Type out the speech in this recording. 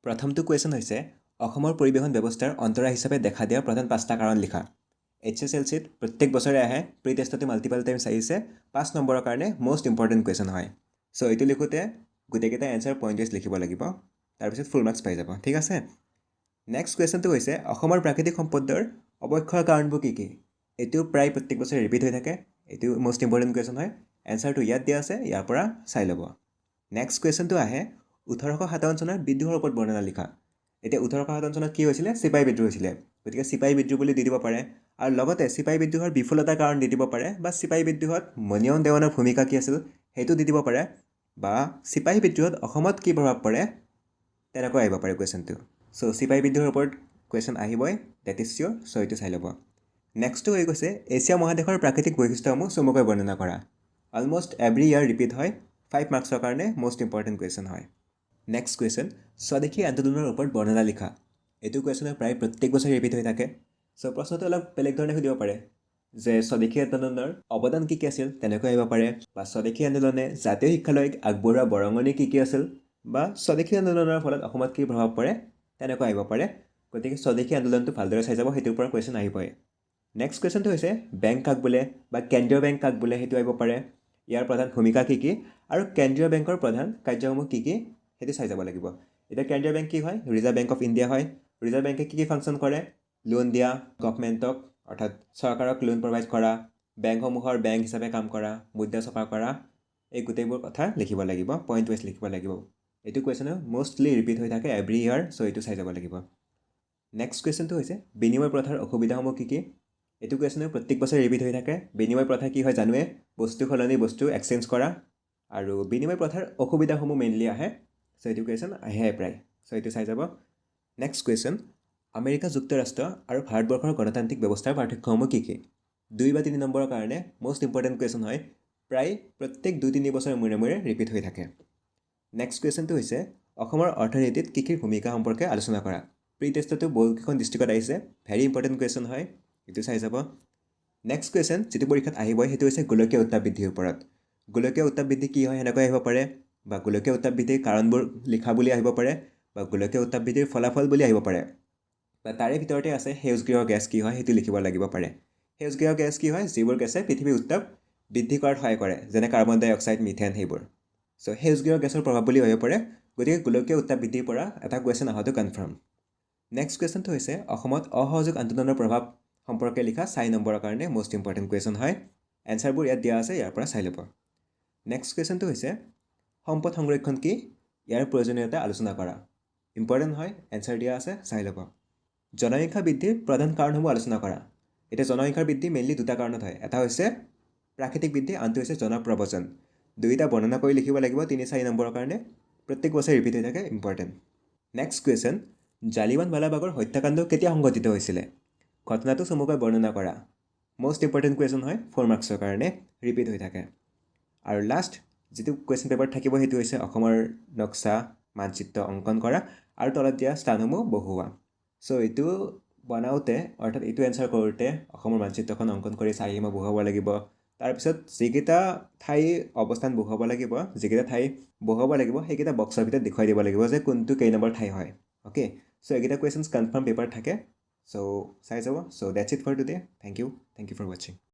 প্ৰথমটো কুৱেশ্যন হৈছে অসমৰ পৰিবহণ ব্যৱস্থাৰ অন্তৰায় হিচাপে দেখা দিয়া প্ৰধান 5টা কাৰণ লিখা। HSLCত প্ৰত্যেক বছৰে আহে, প্ৰি টেষ্টতে মাল্টিপল টাইমছ আহিছে, 5 নম্বৰৰ কাৰণে মষ্ট ইম্পৰ্টেণ্ট কুৱেশ্যন হয়। চ' এইটো লিখোঁতে গোটেইকেইটা এনচাৰ পইণ্ট ৱাইজ লিখিব লাগিব, তাৰপিছত ফুল মাৰ্কছ পাই যাব, ঠিক আছে। নেক্সট কুৱেশ্যনটো হৈছে অসমৰ প্ৰাকৃতিক সম্পদৰ অৱক্ষয়ৰ কাৰণবোৰ কি কি? এইটো প্ৰায় প্ৰত্যেক বছৰে ৰিপিট হৈ থাকে, এইটো মষ্ট ইম্পৰ্টেণ্ট কুৱেশ্যন হয়। এনচাৰটো ইয়াত দিয়া আছে, ইয়াৰ পৰা চাই ল'ব। নেক্সট কুৱেশ্যনটো আহে 1857 চনৰ বিদ্ৰোহৰ ওপৰত বৰ্ণনা লিখা। এতিয়া 1857 চনত কি হৈছিলে? চিপাহী বিদ্ৰোহ হৈছিলে, গতিকে চিপাহী বিদ্ৰোহ বুলি দি দিব পাৰে, আৰু লগতে চিপাহী বিদ্ৰোহৰ বিফলতাৰ কাৰণ দি দিব পাৰে, বা চিপাহী বিদ্ৰোহত মণিয়ম দেৱানৰ ভূমিকা কি আছিল সেইটো দি দিব পাৰে, বা চিপাহী বিদ্ৰোহত অসমত কি প্ৰভাৱ পৰে তেনেকৈ আহিব পাৰে কুৱেশ্যনটো। চ' চিপাহী বিদ্ৰোহৰ ওপৰত কুৱেশ্যন আহিবই, ডেট ইজ চিয়'ৰ, চ' এইটো চাই ল'ব। নেক্সটটো হৈ গৈছে এছিয়া মহাদেশৰ প্ৰাকৃতিক বৈশিষ্ট্যসমূহ চমুকৈ বৰ্ণনা কৰা। অলমষ্ট এভৰি ইয়াৰ ৰিপিট হয়, 5 মাৰ্কছৰ কাৰণে মষ্ট ইম্পৰ্টেণ্ট কুৱেশ্যন হয়। নেক্সট কুৱেশ্যন স্বদেশী আন্দোলনৰ ওপৰত বৰ্ণনা লিখা। এইটো কুৱেশ্যন প্ৰায় প্ৰত্যেক বছৰে ৰিপিট হৈ থাকে। চ' প্ৰশ্নটো অলপ বেলেগ ধৰণে সুধিব পাৰে যে স্বদেশী আন্দোলনৰ অৱদান কি কি আছিল, তেনেকৈ আহিব পাৰে, বা স্বদেশী আন্দোলনে জাতীয় শিক্ষালৈক আগবঢ়োৱা বৰঙণি কি কি আছিল, বা স্বদেশী আন্দোলনৰ ফলত অসমত কি প্ৰভাৱ পৰে তেনেকৈ আহিব পাৰে। গতিকে স্বদেশী আন্দোলনটো ভালদৰে চাই যাব, সেইটোৰ পৰা কুৱেশ্যন আহিবই। নেক্সট কুৱেশ্যনটো হৈছে বেংক কাক বোলে, বা কেন্দ্ৰীয় বেংক কাক বোলে সেইটো আহিব পাৰে, ইয়াৰ প্ৰধান ভূমিকা কি কি, আৰু কেন্দ্ৰীয় বেংকৰ প্ৰধান কাৰ্যসমূহ কি কি সেইটো চাই যাব লাগিব। এতিয়া কেন্দ্ৰীয় বেংক কি হয়? ৰিজাৰ্ভ বেংক অফ ইণ্ডিয়া হয়। ৰিজাৰ্ভ বেংকে কি কি ফাংচন কৰে? লোন দিয়া, গভমেণ্টক অৰ্থাৎ চৰকাৰক লোন প্ৰভাইড কৰা, বেংকসমূহৰ বেংক হিচাপে কাম কৰা, মুদ্ৰা চফা কৰা, এই গোটেইবোৰ কথা লিখিব লাগিব, পইণ্ট ৱাইজ লিখিব লাগিব। এইটো কুৱেশ্যনে মষ্টলি ৰিপিট হৈ থাকে এভৰি ইয়াৰ, চ' এইটো চাই যাব লাগিব। নেক্সট কুৱেশ্যনটো হৈছে বিনিময় প্ৰথাৰ অসুবিধাসমূহ কি কি? এইটো কুৱেশ্যনে প্ৰত্যেক বছৰে ৰিপিট হৈ থাকে। বিনিময় প্ৰথা কি হয় জানোৱে, বস্তু সলনি বস্তু এক্সচেঞ্জ কৰা, আৰু বিনিময় প্ৰথাৰ অসুবিধাসমূহ মেইনলি আহে, চ' এইটো কুৱেশ্যন আহে প্ৰায়, চ' এইটো চাই যাব। নেক্সট কুৱেশ্যন আমেৰিকা যুক্তৰাষ্ট্ৰ আৰু ভাৰতবৰ্ষৰ গণতান্ত্ৰিক ব্যৱস্থাৰ পাৰ্থক্যসমূহ কি কি? 2 বা 3 নম্বৰৰ কাৰণে মষ্ট ইম্পৰ্টেণ্ট কুৱেশ্যন হয়, প্ৰায় প্ৰত্যেক 2-3 বছৰ মূৰে মূৰে ৰিপিট হৈ থাকে। নেক্সট কুৱেশ্যনটো হৈছে অসমৰ অৰ্থনীতিত কৃষিৰ ভূমিকা সম্পৰ্কে আলোচনা কৰা। প্ৰি টেষ্টতো বহুকেইখন ডিষ্ট্ৰিক্টত আহিছে, ভেৰি ইম্পৰ্টেণ্ট কুৱেশ্যন হয়, এইটো চাই যাব। নেক্সট কুৱেশ্যন যিটো পৰীক্ষাত আহিবই সেইটো হৈছে গোলকীয় উত্তাপ বৃদ্ধিৰ ওপৰত। গোলকীয় উত্তাপ বৃদ্ধি কি হয় সেনেকৈ আহিব পাৰে, বা গোলকীয় উত্তাপ বৃদ্ধিৰ কাৰণবোৰ লিখা বুলি আহিব পাৰে, বা গোলকীয় উত্তাপ বৃদ্ধিৰ ফলাফল বুলি আহিব পাৰে, বা তাৰে ভিতৰতে আছে সেউজগৃহ গেছ কি হয় সেইটো লিখিব লাগিব পাৰে। সেউজগৃহ গেছ কি হয়? যিবোৰ গেছে পৃথিৱীৰ উত্তাপ বৃদ্ধি কৰাত সহায় কৰে, যেনে কাৰ্বন ডাই অক্সাইড, মিথেন, সেইবোৰ। চ' সেউজগৃহ গেছৰ প্ৰভাৱ বুলি আহিব পাৰে, গতিকে গোলকীয় উত্তাপ বৃদ্ধিৰ পৰা এটা কুৱেশ্যন অহাটো কনফাৰ্ম। নেক্সট কুৱেশ্যনটো হৈছে অসমত অসহযোগ আন্দোলনৰ প্ৰভাৱ সম্পৰ্কে লিখা, 4 নম্বৰৰ কাৰণে মষ্ট ইম্পৰ্টেণ্ট কুৱেশ্যন হয়। এনচাৰবোৰ ইয়াত দিয়া আছে, ইয়াৰ পৰা চাই ল'ব। নেক্সট কুৱেশ্যনটো হৈছে সম্পদ সংৰক্ষণ কি, ইয়াৰ প্ৰয়োজনীয়তা আলোচনা কৰা। ইম্পৰ্টেণ্ট হয়, এনচাৰ দিয়া আছে, চাই ল'ব। জনসংখ্যা বৃদ্ধিৰ প্ৰধান কাৰণসমূহ আলোচনা কৰা। এতিয়া জনসংখ্যাৰ বৃদ্ধি মেইনলি 2টা কাৰণত হয়, এটা হৈছে প্ৰাকৃতিক বৃদ্ধি, আনটো হৈছে জনপ্ৰব্ৰজন। 2টা বৰ্ণনা কৰি লিখিব লাগিব, 3-4 নম্বৰৰ কাৰণে, প্ৰত্যেক বছৰে ৰিপিট হৈ থাকে, ইম্পৰ্টেণ্ট। নেক্সট কুৱেশ্যন জালিয়ানৱালাবাগৰ হত্যাকাণ্ড কেতিয়া সংঘটিত হৈছিলে? ঘটনাটো চমুকৈ বৰ্ণনা কৰা। মষ্ট ইম্পৰ্টেণ্ট কুৱেশ্যন হয়, 4 মাৰ্কছৰ কাৰণে ৰিপিট হৈ থাকে। আৰু লাষ্ট যিটো কুৱেশ্যন পেপাৰত থাকিব সেইটো হৈছে অসমৰ নক্সা মানচিত্ৰ অংকন কৰা, আৰু তলত দিয়া স্থানসমূহ বহুওৱা। চ' এইটো বনাওঁতে অৰ্থাৎ এইটো এনচাৰ কৰোঁতে অসমৰ মানচিত্ৰখন অংকন কৰি চাৰিসীমা বহুৱাব লাগিব, তাৰপিছত যিকেইটা ঠাই অৱস্থান বহুৱাব লাগিব, সেইকেইটা বক্সৰ ভিতৰত দেখুৱাই দিব লাগিব যে কোনটো কেই নম্বৰ ঠাই হয়। অ'কে, চ' এইকেইটা কুৱেশ্যনছ কনফাৰ্ম পেপাৰ থাকে, চ' চাই যাব। চ' that's it for today, thank you for ৱাচিং।